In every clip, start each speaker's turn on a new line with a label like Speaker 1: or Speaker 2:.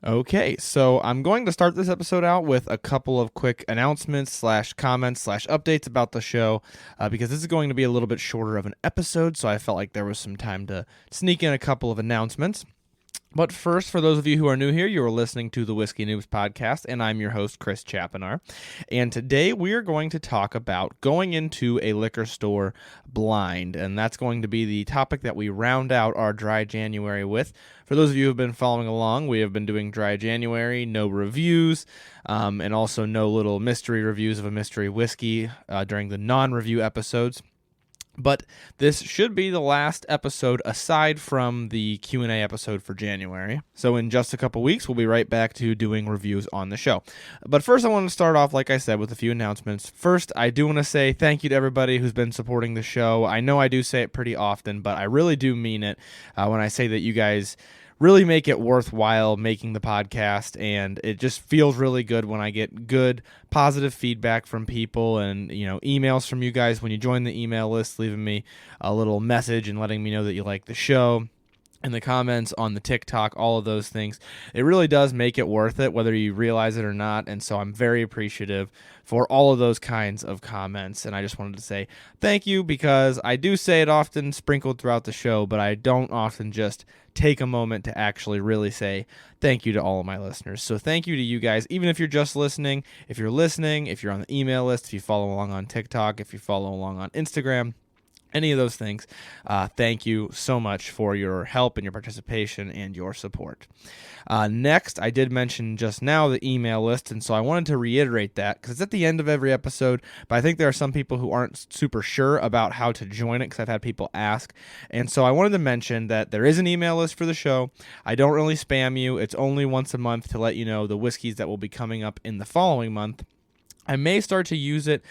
Speaker 1: Okay, so I'm going to start this episode out with a couple of quick announcements slash comments slash updates about the show because this is going to be a little bit shorter of an episode, so I felt like there was some time to sneak in a couple of announcements. But first, for those of you who are new here, you are listening to the Whiskey Noobs podcast, and I'm your host, Chris Chapinar. And today we are going to talk about going into a liquor store blind, and that's going to be the topic that we round out our Dry January with. For those of you who have been following along, we have been doing Dry January, no reviews, and also no little mystery reviews of a mystery whiskey during the non-review episodes. But this should be the last episode aside from the Q&A episode for January. So in just a couple weeks, we'll be right back to doing reviews on the show. But first, I want to start off, like I said, with a few announcements. First, I do want to say thank you to everybody who's been supporting the show. I know I do say it pretty often, but I really do mean it when I say that you guys really make it worthwhile making the podcast, and it just feels really good when I get good positive feedback from people and emails from you guys when you join the email list, leaving me a little message and letting me know that you like the show, and the comments on the TikTok, all of those things. It really does make it worth it, whether you realize it or not, and so I'm very appreciative for all of those kinds of comments, and I just wanted to say thank you, because I do say it often sprinkled throughout the show, but I don't often just take a moment to actually really say thank you to all of my listeners. So thank you to you guys, even if you're just listening, if you're on the email list, if you follow along on TikTok, if you follow along on Instagram, any of those things. Thank you so much for your help and your participation and your support. Next, I did mention just now the email list, and so I wanted to reiterate that because it's at the end of every episode, but I think there are some people who aren't super sure about how to join it because I've had people ask, and so I wanted to mention that there is an email list for the show. I don't really spam you. It's only once a month to let you know the whiskeys that will be coming up in the following month. I may start to use it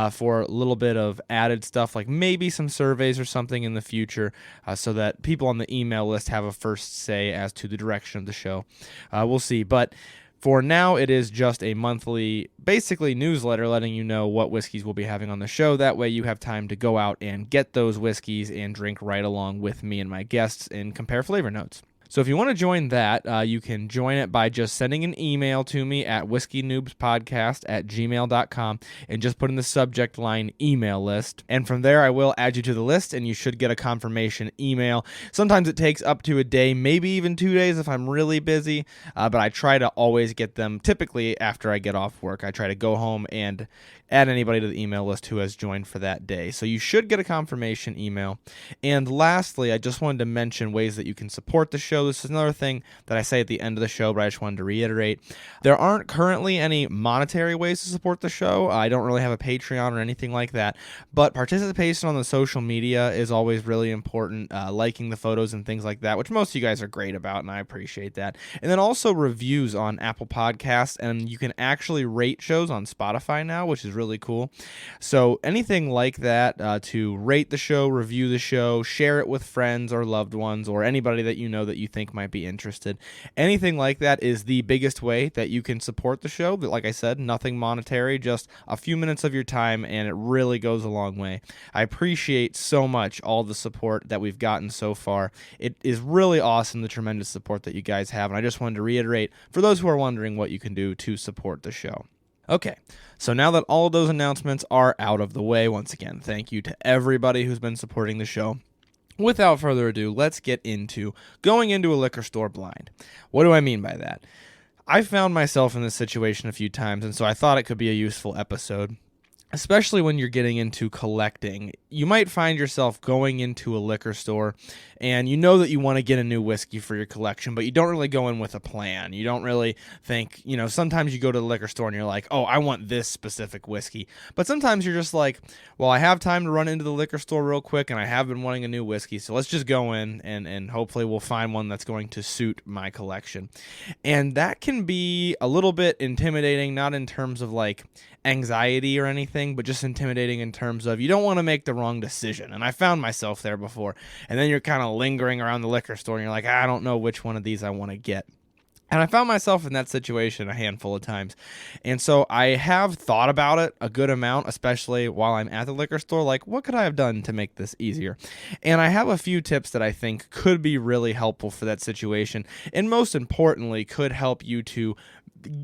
Speaker 1: for a little bit of added stuff, like maybe some surveys or something in the future, so that people on the email list have a first say as to the direction of the show. We'll see. But for now, it is just a monthly, basically, newsletter letting you know what whiskeys we'll be having on the show. That way you have time to go out and get those whiskeys and drink right along with me and my guests and compare flavor notes. So if you want to join that, you can join it by just sending an email to me at whiskeynoobspodcast@gmail.com and just put in the subject line email list. And from there, I will add you to the list, and you should get a confirmation email. Sometimes it takes up to a day, maybe even 2 days if I'm really busy, but I try to always get them typically after I get off work. I try to go home and add anybody to the email list who has joined for that day. So you should get a confirmation email. And lastly, I just wanted to mention ways that you can support the show. This is another thing that I say at the end of the show, but I just wanted to reiterate. There aren't currently any monetary ways to support the show. I don't really have a Patreon or anything like that, but participation on the social media is always really important, liking the photos and things like that, which most of you guys are great about, and I appreciate that. And then also reviews on Apple Podcasts, and you can actually rate shows on Spotify now, which is really cool. So anything like that, to rate the show, review the show, share it with friends or loved ones or anybody that you know that you think might be interested. Anything like that is the biggest way that you can support the show. But like I said, nothing monetary, just a few minutes of your time, and it really goes a long way. I appreciate so much all the support that we've gotten so far. It is really awesome, the tremendous support that you guys have, and I just wanted to reiterate for those who are wondering what you can do to support the show. Okay, so now that all of those announcements are out of the way, once again, thank you to everybody who's been supporting the show. Without further ado, let's get into going into a liquor store blind. What do I mean by that? I found myself in this situation a few times, and so I thought it could be a useful episode. Especially when you're getting into collecting, you might find yourself going into a liquor store and you know that you want to get a new whiskey for your collection, but you don't really go in with a plan. You don't really think, sometimes you go to the liquor store and you're like, oh, I want this specific whiskey. But sometimes you're just like, well, I have time to run into the liquor store real quick and I have been wanting a new whiskey, so let's just go in and hopefully we'll find one that's going to suit my collection. And that can be a little bit intimidating, not in terms of like anxiety or anything, but just intimidating in terms of you don't want to make the wrong decision. And I found myself there before. And then you're kind of lingering around the liquor store and you're like, I don't know which one of these I want to get. And I found myself in that situation a handful of times. And so I have thought about it a good amount, especially while I'm at the liquor store. Like, what could I have done to make this easier? And I have a few tips that I think could be really helpful for that situation. And most importantly, could help you to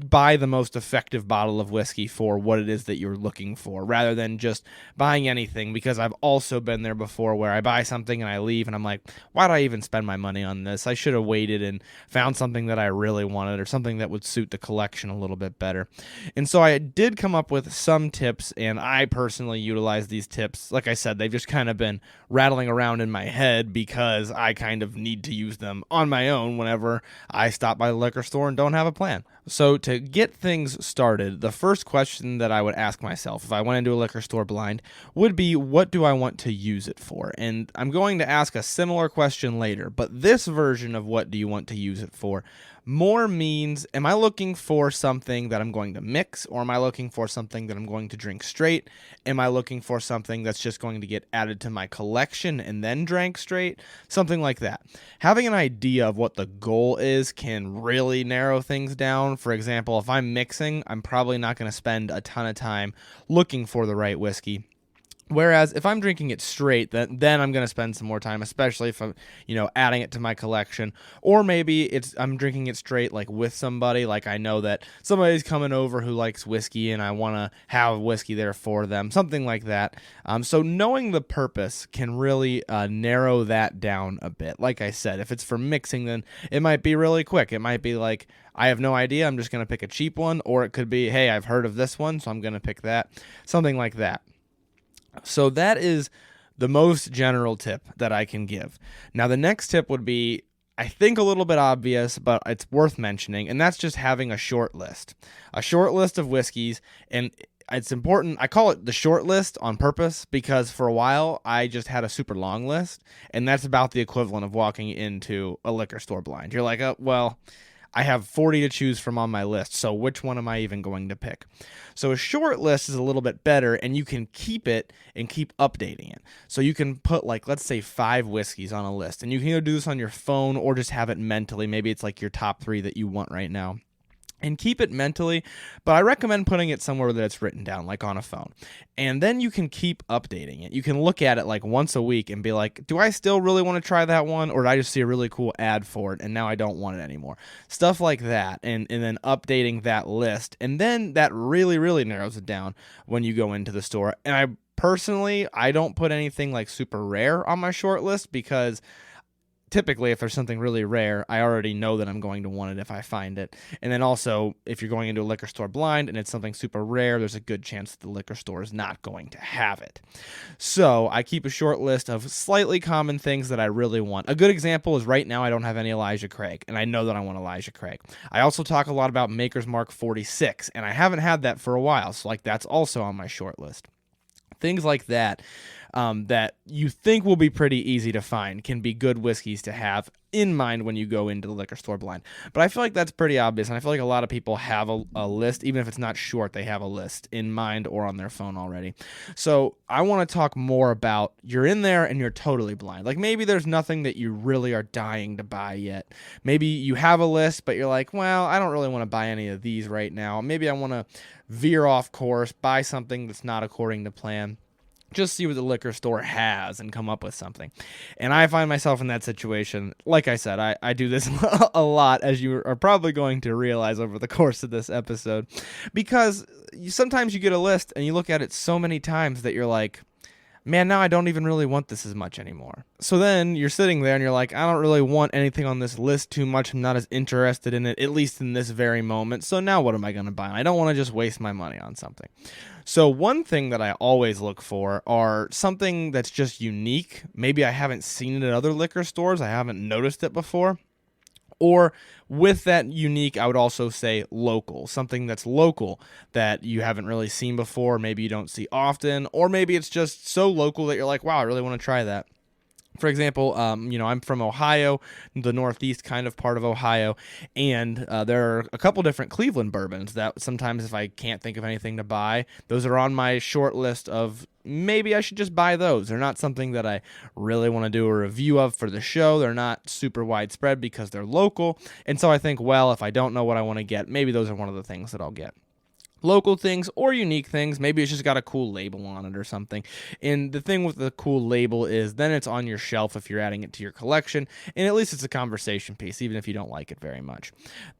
Speaker 1: buy the most effective bottle of whiskey for what it is that you're looking for, rather than just buying anything. Because I've also been there before where I buy something and I leave and I'm like, why do I even spend my money on this? I should have waited and found something that I really wanted, or something that would suit the collection a little bit better. And so I did come up with some tips, and I personally utilize these tips. Like I said, they've just kind of been rattling around in my head because I kind of need to use them on my own whenever I stop by the liquor store and don't have a plan. So to get things started, the first question that I would ask myself if I went into a liquor store blind would be, what do I want to use it for? And I'm going to ask a similar question later, but this version of what do you want to use it for more means, am I looking for something that I'm going to mix, or am I looking for something that I'm going to drink straight? Am I looking for something that's just going to get added to my collection and then drank straight? Something like that. Having an idea of what the goal is can really narrow things down. For example, if I'm mixing, I'm probably not going to spend a ton of time looking for the right whiskey. Whereas if I'm drinking it straight, then I'm going to spend some more time, especially if I'm, adding it to my collection. Or maybe I'm drinking it straight, like with somebody, like I know that somebody's coming over who likes whiskey and I want to have whiskey there for them, something like that. So knowing the purpose can really narrow that down a bit. Like I said, if it's for mixing, then it might be really quick. It might be like, I have no idea, I'm just going to pick a cheap one. Or it could be, hey, I've heard of this one, so I'm going to pick that. Something like that. So that is the most general tip that I can give. Now, the next tip would be, I think, a little bit obvious, but it's worth mentioning, and that's just having a short list. A short list of whiskeys, and it's important. I call it the short list on purpose because for a while I just had a super long list, and that's about the equivalent of walking into a liquor store blind. You're like, oh, well, I have 40 to choose from on my list, so which one am I even going to pick? So a short list is a little bit better, and you can keep it and keep updating it. So you can put, like, let's say 5 whiskeys on a list, and you can either do this on your phone or just have it mentally. Maybe it's like your top 3 that you want right now. And keep it mentally, but I recommend putting it somewhere that it's written down, like on a phone. And then you can keep updating it. You can look at it like once a week and be like, do I still really want to try that one? Or did I just see a really cool ad for it and now I don't want it anymore? Stuff like that. And then updating that list. And then that really, really narrows it down when you go into the store. And I don't put anything like super rare on my short list because typically, if there's something really rare, I already know that I'm going to want it if I find it. And then also, if you're going into a liquor store blind and it's something super rare, there's a good chance that the liquor store is not going to have it. So I keep a short list of slightly common things that I really want. A good example is right now I don't have any Elijah Craig, and I know that I want Elijah Craig. I also talk a lot about Maker's Mark 46, and I haven't had that for a while, so that's also on my short list. Things like that. That you think will be pretty easy to find can be good whiskeys to have in mind when you go into the liquor store blind. But I feel like that's pretty obvious, and I feel like a lot of people have a list, even if it's not short, they have a list in mind or on their phone already. So I want to talk more about, you're in there and you're totally blind. Like maybe there's nothing that you really are dying to buy yet. Maybe you have a list, but you're like, well, I don't really want to buy any of these right now. Maybe I want to veer off course, buy something that's not according to plan. Just see what the liquor store has and come up with something. And I find myself in that situation. Like I said, I do this a lot, as you are probably going to realize over the course of this episode. Because sometimes you get a list and you look at it so many times that you're like, man, now I don't even really want this as much anymore. So then you're sitting there and you're like, I don't really want anything on this list too much. I'm not as interested in it, at least in this very moment. So now what am I going to buy? I don't want to just waste my money on something. So one thing that I always look for are something that's just unique. Maybe I haven't seen it at other liquor stores. I haven't noticed it before. Or with that unique, I would also say local, something that's local that you haven't really seen before, maybe you don't see often, or maybe it's just so local that you're like, wow, I really want to try that. For example, I'm from Ohio, the northeast kind of part of Ohio, and there are a couple different Cleveland bourbons that sometimes if I can't think of anything to buy, those are on my short list of maybe I should just buy those. They're not something that I really want to do a review of for the show. They're not super widespread because they're local. And so I think, well, if I don't know what I want to get, maybe those are one of the things that I'll get. Local things or unique things, maybe it's just got a cool label on it or something. And the thing with the cool label is then it's on your shelf if you're adding it to your collection, and at least it's a conversation piece, even if you don't like it very much.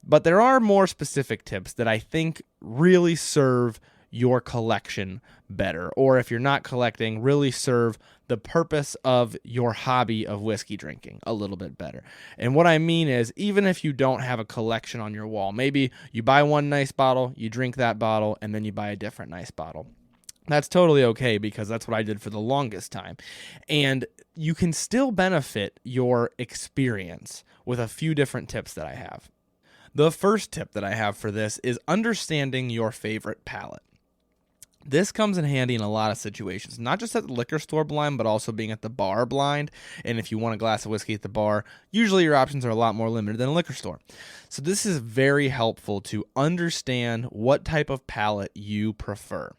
Speaker 1: But there are more specific tips that I think really serve your collection better, or if you're not collecting, really serve the purpose of your hobby of whiskey drinking a little bit better. And what I mean is, even if you don't have a collection on your wall, maybe you buy one nice bottle, you drink that bottle, and then you buy a different nice bottle. That's totally okay, because that's what I did for the longest time. And you can still benefit your experience with a few different tips that I have. The first tip that I have for this is understanding your favorite palate. This comes in handy in a lot of situations, not just at the liquor store blind, but also being at the bar blind. And if you want a glass of whiskey at the bar, usually your options are a lot more limited than a liquor store. So this is very helpful to understand what type of palate you prefer.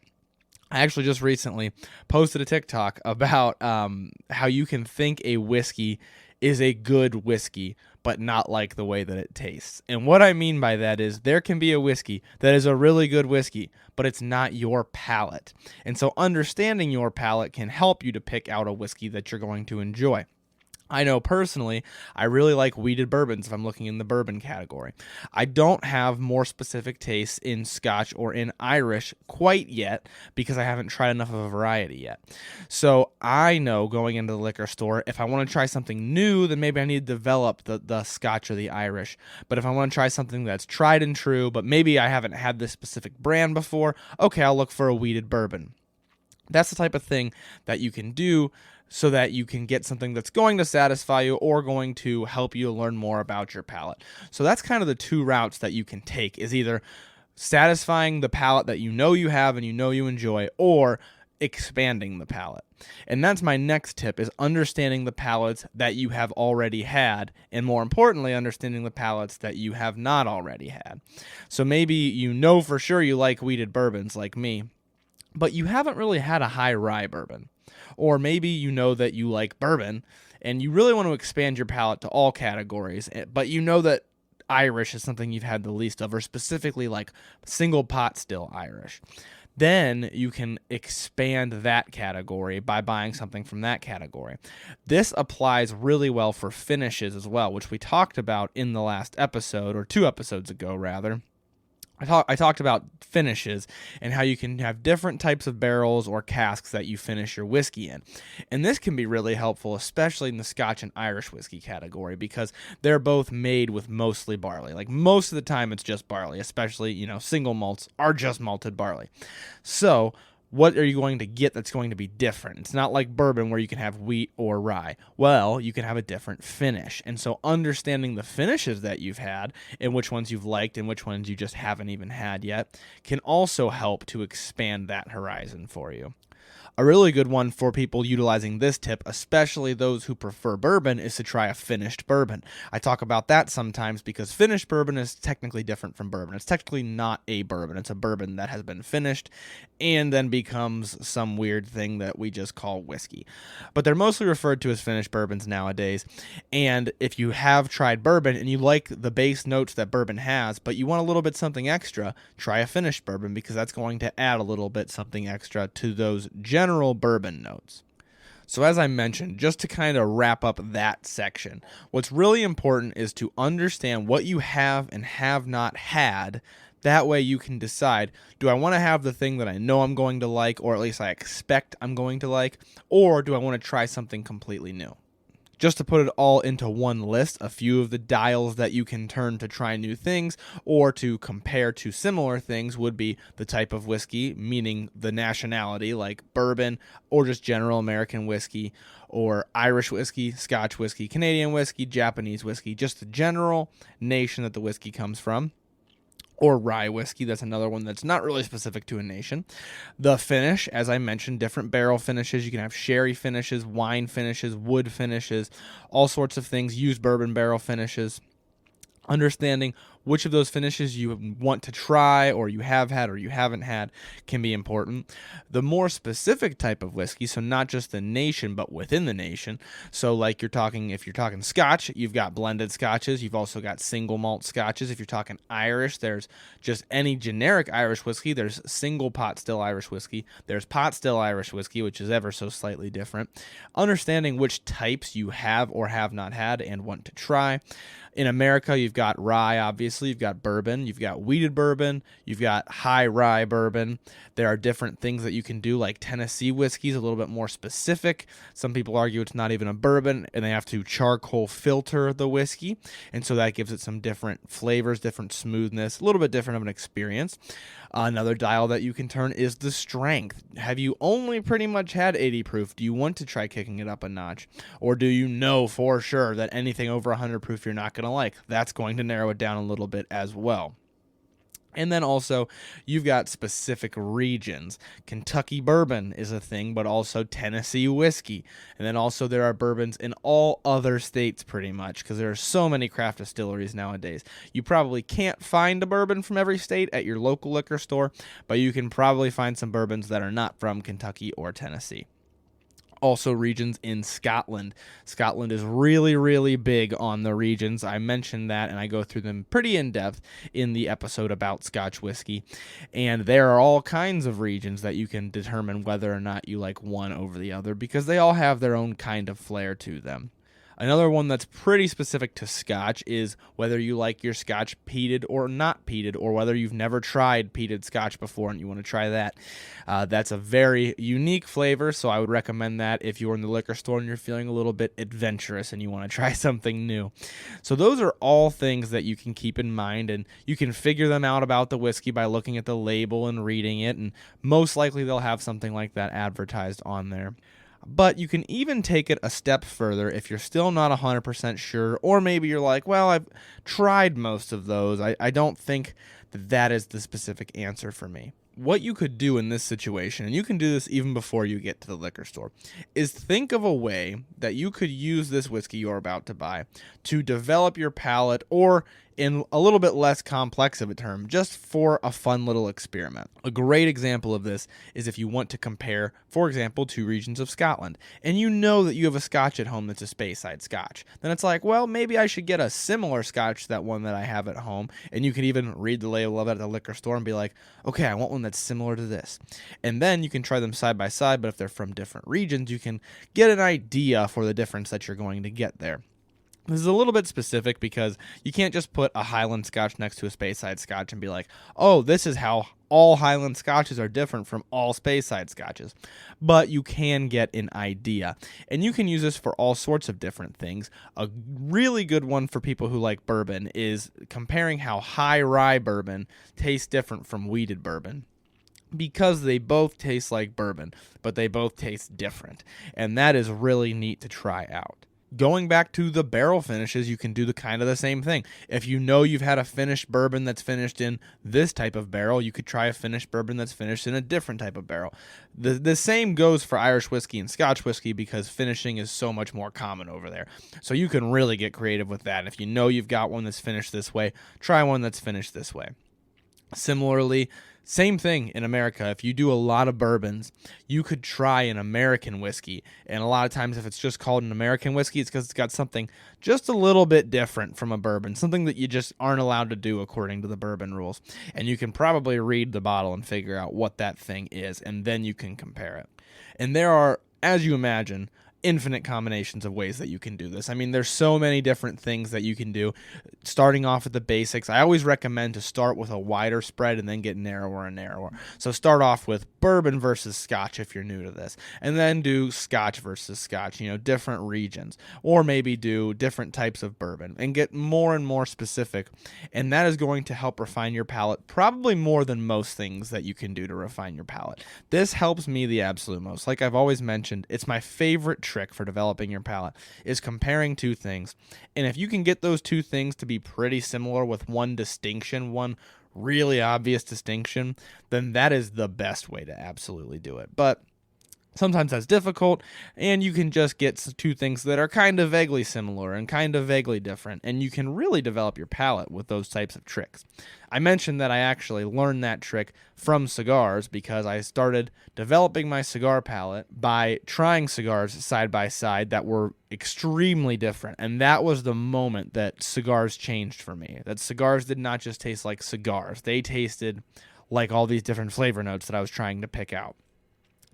Speaker 1: I actually just recently posted a TikTok about how you can think a whiskey is a good whiskey, but not like the way that it tastes. And what I mean by that is there can be a whiskey that is a really good whiskey, but it's not your palate. And so understanding your palate can help you to pick out a whiskey that you're going to enjoy. I know personally, I really like wheated bourbons if I'm looking in the bourbon category. I don't have more specific tastes in Scotch or in Irish quite yet because I haven't tried enough of a variety yet. So I know going into the liquor store, if I want to try something new, then maybe I need to develop the Scotch or the Irish. But if I want to try something that's tried and true, but maybe I haven't had this specific brand before, okay, I'll look for a wheated bourbon. That's the type of thing that you can do so that you can get something that's going to satisfy you or going to help you learn more about your palate. So that's kind of the two routes that you can take, is either satisfying the palate that you know you have and you know you enjoy, or expanding the palate. And that's my next tip, is understanding the palates that you have already had, and more importantly, understanding the palates that you have not already had. So maybe you know for sure you like wheated bourbons like me, but you haven't really had a high rye bourbon. Or maybe you know that you like bourbon and you really want to expand your palate to all categories, but you know that Irish is something you've had the least of, or specifically like single pot still Irish. Then you can expand that category by buying something from that category. This applies really well for finishes as well, which we talked about in the last episode, or 2 episodes ago rather. I talked about finishes and how you can have different types of barrels or casks that you finish your whiskey in. And this can be really helpful, especially in the Scotch and Irish whiskey category, because they're both made with mostly barley. Like most of the time it's just barley, especially, single malts are just malted barley. So what are you going to get that's going to be different? It's not like bourbon where you can have wheat or rye. Well, you can have a different finish. And so understanding the finishes that you've had and which ones you've liked and which ones you just haven't even had yet can also help to expand that horizon for you. A really good one for people utilizing this tip, especially those who prefer bourbon, is to try a finished bourbon. I talk about that sometimes because finished bourbon is technically different from bourbon. It's technically not a bourbon. It's a bourbon that has been finished and then becomes some weird thing that we just call whiskey. But they're mostly referred to as finished bourbons nowadays. And if you have tried bourbon and you like the base notes that bourbon has, but you want a little bit something extra, try a finished bourbon, because that's going to add a little bit something extra to those general bourbon notes. So as I mentioned, just to kind of wrap up that section, what's really important is to understand what you have and have not had. That way you can decide, do I want to have the thing that I know I'm going to like, or at least I expect I'm going to like, or do I want to try something completely new? Just to put it all into one list, a few of the dials that you can turn to try new things or to compare to similar things would be the type of whiskey, meaning the nationality, like bourbon or just general American whiskey, or Irish whiskey, Scotch whiskey, Canadian whiskey, Japanese whiskey, just the general nation that the whiskey comes from. Or rye whiskey, that's another one that's not really specific to a nation. The finish, as I mentioned, different barrel finishes. You can have sherry finishes, wine finishes, wood finishes, all sorts of things. Used bourbon barrel finishes. Understanding which of those finishes you want to try or you have had or you haven't had can be important. The more specific type of whiskey, so not just the nation but within the nation, so like if you're talking Scotch, you've got blended Scotches, you've also got single malt Scotches. If you're talking Irish, there's just any generic Irish whiskey. There's single pot still Irish whiskey. There's pot still Irish whiskey, which is ever so slightly different. Understanding which types you have or have not had and want to try. In America, you've got rye, obviously. You've got bourbon. You've got wheated bourbon. You've got high rye bourbon. There are different things that you can do, like Tennessee whiskey is a little bit more specific. Some people argue it's not even a bourbon, and they have to charcoal filter the whiskey, and so that gives it some different flavors, different smoothness, a little bit different of an experience. Another dial that you can turn is the strength. Have you only pretty much had 80 proof? Do you want to try kicking it up a notch? Or do you know for sure that anything over 100 proof you're not going to like? That's going to narrow it down a little bit as well. And then also, you've got specific regions. Kentucky bourbon is a thing, but also Tennessee whiskey. And then also there are bourbons in all other states pretty much, because there are so many craft distilleries nowadays. You probably can't find a bourbon from every state at your local liquor store, but you can probably find some bourbons that are not from Kentucky or Tennessee. Also regions in Scotland. Scotland is really, really big on the regions. I mentioned that, and I go through them pretty in depth in the episode about Scotch whiskey. And there are all kinds of regions that you can determine whether or not you like one over the other, because they all have their own kind of flair to them. Another one that's pretty specific to Scotch is whether you like your Scotch peated or not peated, or whether you've never tried peated Scotch before and you want to try that. That's a very unique flavor, so I would recommend that if you're in the liquor store and you're feeling a little bit adventurous and you want to try something new. So those are all things that you can keep in mind, and you can figure them out about the whiskey by looking at the label and reading it, and most likely they'll have something like that advertised on there. But you can even take it a step further if you're still not 100% sure, or maybe you're like, well, I've tried most of those. I don't think that is the specific answer for me. What you could do in this situation, and you can do this even before you get to the liquor store, is think of a way that you could use this whiskey you're about to buy to develop your palate, or in a little bit less complex of a term, just for a fun little experiment. A great example of this is if you want to compare, for example, two regions of Scotland, and you know that you have a Scotch at home that's a Speyside Scotch. Then it's like, well, maybe I should get a similar Scotch to that one that I have at home, and you can even read the label of it at the liquor store and be like, okay, I want one that's similar to this. And then you can try them side by side, but if they're from different regions, you can get an idea for the difference that you're going to get there. This is a little bit specific because you can't just put a Highland Scotch next to a Speyside Scotch and be like, oh, this is how all Highland Scotches are different from all Speyside Scotches. But you can get an idea. And you can use this for all sorts of different things. A really good one for people who like bourbon is comparing how high rye bourbon tastes different from wheated bourbon, because they both taste like bourbon, but they both taste different. And that is really neat to try out. Going back to the barrel finishes, you can do the kind of the same thing. If you know you've had a finished bourbon that's finished in this type of barrel, you could try a finished bourbon that's finished in a different type of barrel. The same goes for Irish whiskey and Scotch whiskey, because finishing is so much more common over there. So you can really get creative with that. If you know you've got one that's finished this way, try one that's finished this way. Similarly, same thing in America. If you do a lot of bourbons, you could try an American whiskey. And a lot of times if it's just called an American whiskey, it's because it's got something just a little bit different from a bourbon, something that you just aren't allowed to do according to the bourbon rules. And you can probably read the bottle and figure out what that thing is, and then you can compare it. And there are, as you imagine, infinite combinations of ways that you can do this. I mean, there's so many different things that you can do. Starting off with the basics, I always recommend to start with a wider spread and then get narrower and narrower. So start off with bourbon versus Scotch if you're new to this, and then do Scotch versus Scotch, different regions, or maybe do different types of bourbon and get more and more specific. And that is going to help refine your palate, probably more than most things that you can do to refine your palate. This helps me the absolute most. Like I've always mentioned, it's my favorite trick for developing your palate is comparing two things. And if you can get those two things to be pretty similar with one distinction, one really obvious distinction, then that is the best way to absolutely do it. But Sometimes that's difficult, and you can just get two things that are kind of vaguely similar and kind of vaguely different, and you can really develop your palate with those types of tricks. I mentioned that I actually learned that trick from cigars because I started developing my cigar palate by trying cigars side by side that were extremely different, and that was the moment that cigars changed for me. That cigars did not just taste like cigars, they tasted like all these different flavor notes that I was trying to pick out.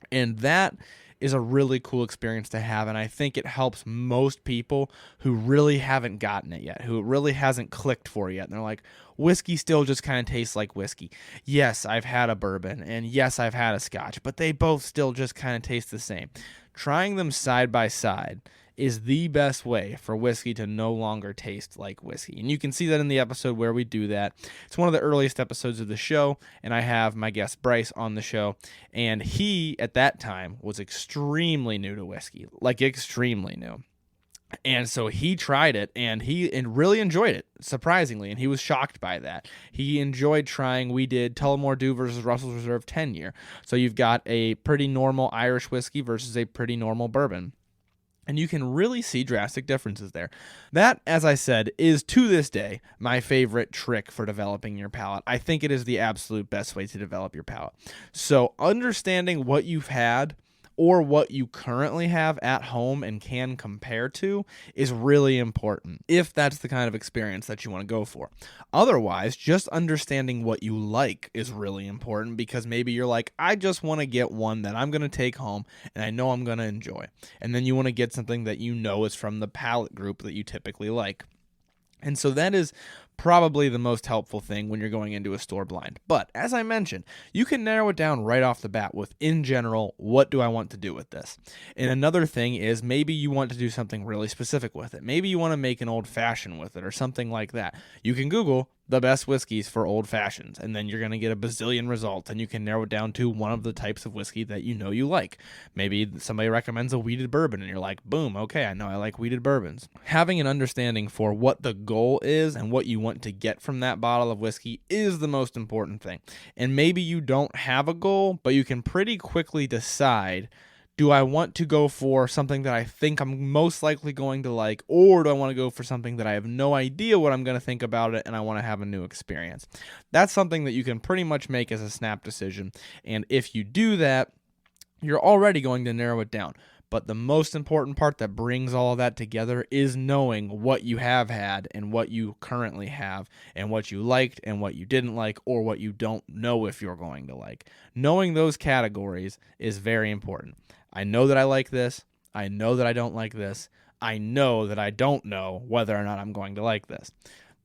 Speaker 1: And that is a really cool experience to have, and I think it helps most people who really haven't gotten it yet, who it really hasn't clicked for yet. And they're like, whiskey still just kind of tastes like whiskey. Yes, I've had a bourbon, and yes, I've had a scotch, but they both still just kind of taste the same. Trying them side by side is the best way for whiskey to no longer taste like whiskey. And you can see that in the episode where we do that. It's one of the earliest episodes of the show, and I have my guest Bryce on the show, and he, at that time, was extremely new to whiskey, like extremely new. And so he tried it, and he really enjoyed it, surprisingly, and he was shocked by that. He enjoyed trying. We did Tullamore Dew versus Russell's Reserve 10-year. So you've got a pretty normal Irish whiskey versus a pretty normal bourbon. And you can really see drastic differences there. That, as I said, is to this day my favorite trick for developing your palate. I think it is the absolute best way to develop your palate. So understanding what you've had or what you currently have at home and can compare to is really important if that's the kind of experience that you want to go for. Otherwise, just understanding what you like is really important, because maybe you're like, I just want to get one that I'm going to take home and I know I'm going to enjoy. And then you want to get something that you know is from the palate group that you typically like. And so that is probably the most helpful thing when you're going into a store blind. But as I mentioned, you can narrow it down right off the bat with, in general, what do I want to do with this? And another thing is maybe you want to do something really specific with it. Maybe you want to make an old fashioned with it or something like that. You can Google the best whiskeys for old fashions, and then you're going to get a bazillion results, and you can narrow it down to one of the types of whiskey that you know you like. Maybe somebody recommends a wheated bourbon, and you're like, boom, okay, I know I like wheated bourbons. Having an understanding for what the goal is and what you want to get from that bottle of whiskey is the most important thing. And maybe you don't have a goal, but you can pretty quickly decide, do I want to go for something that I think I'm most likely going to like, or do I want to go for something that I have no idea what I'm going to think about it and I want to have a new experience? That's something that you can pretty much make as a snap decision. And if you do that, you're already going to narrow it down. But the most important part that brings all of that together is knowing what you have had and what you currently have and what you liked and what you didn't like, or what you don't know if you're going to like. Knowing those categories is very important. I know that I like this. I know that I don't like this. I know that I don't know whether or not I'm going to like this.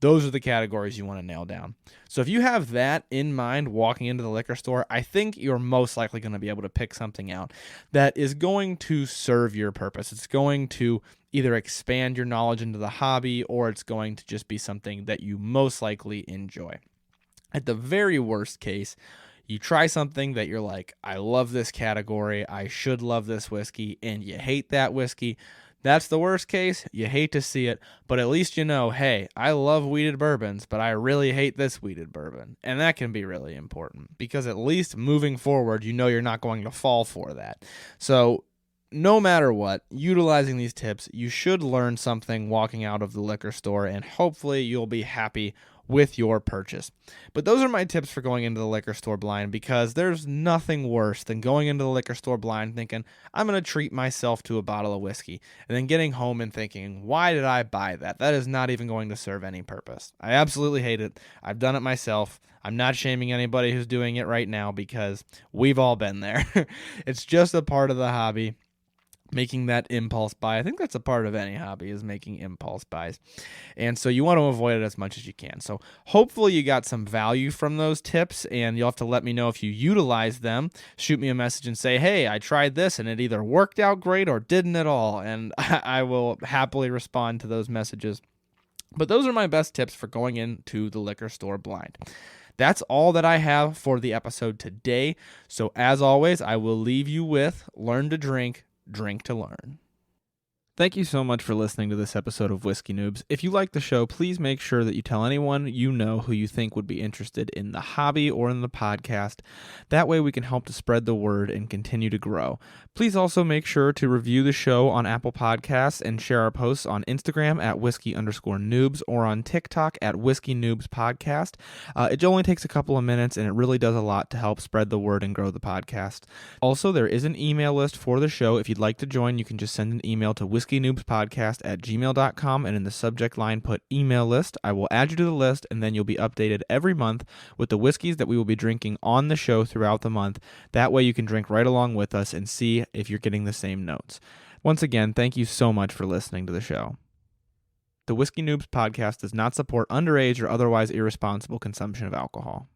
Speaker 1: Those are the categories you want to nail down. So if you have that in mind walking into the liquor store, I think you're most likely going to be able to pick something out that is going to serve your purpose. It's going to either expand your knowledge into the hobby, or it's going to just be something that you most likely enjoy. At the very worst case, you try something that you're like, I love this category, I should love this whiskey, and you hate that whiskey. That's the worst case. You hate to see it, but at least you know, hey, I love wheated bourbons, but I really hate this wheated bourbon. And that can be really important, because at least moving forward, you know you're not going to fall for that. So no matter what, utilizing these tips, you should learn something walking out of the liquor store, and hopefully you'll be happy with your purchase. But those are my tips for going into the liquor store blind, because there's nothing worse than going into the liquor store blind thinking, I'm going to treat myself to a bottle of whiskey, and then getting home and thinking, why did I buy that? That is not even going to serve any purpose. I absolutely hate it. I've done it myself. I'm not shaming anybody who's doing it right now, because we've all been there. It's just a part of the hobby. Making that impulse buy. I think that's a part of any hobby, is making impulse buys. And so you want to avoid it as much as you can. So hopefully you got some value from those tips, and you'll have to let me know if you utilize them. Shoot me a message and say, hey, I tried this and it either worked out great or didn't at all. And I will happily respond to those messages. But those are my best tips for going into the liquor store blind. That's all that I have for the episode today. So as always, I will leave you with learn to drink, drink to learn. Thank you so much for listening to this episode of Whiskey Noobs. If you like the show, please make sure that you tell anyone you know who you think would be interested in the hobby or in the podcast. That way we can help to spread the word and continue to grow. Please also make sure to review the show on Apple Podcasts and share our posts on Instagram at whiskey_noobs or on TikTok at Whiskey Noobs Podcast. It only takes a couple of minutes and it really does a lot to help spread the word and grow the podcast. Also, there is an email list for the show. If you'd like to join, you can just send an email to whiskeynoobspodcast@gmail.com and in the subject line put email list. I will add you to the list and then you'll be updated every month with the whiskeys that we will be drinking on the show throughout the month. That way you can drink right along with us and see if you're getting the same notes. Once again, thank you so much for listening to the show. The Whiskey Noobs Podcast does not support underage or otherwise irresponsible consumption of alcohol.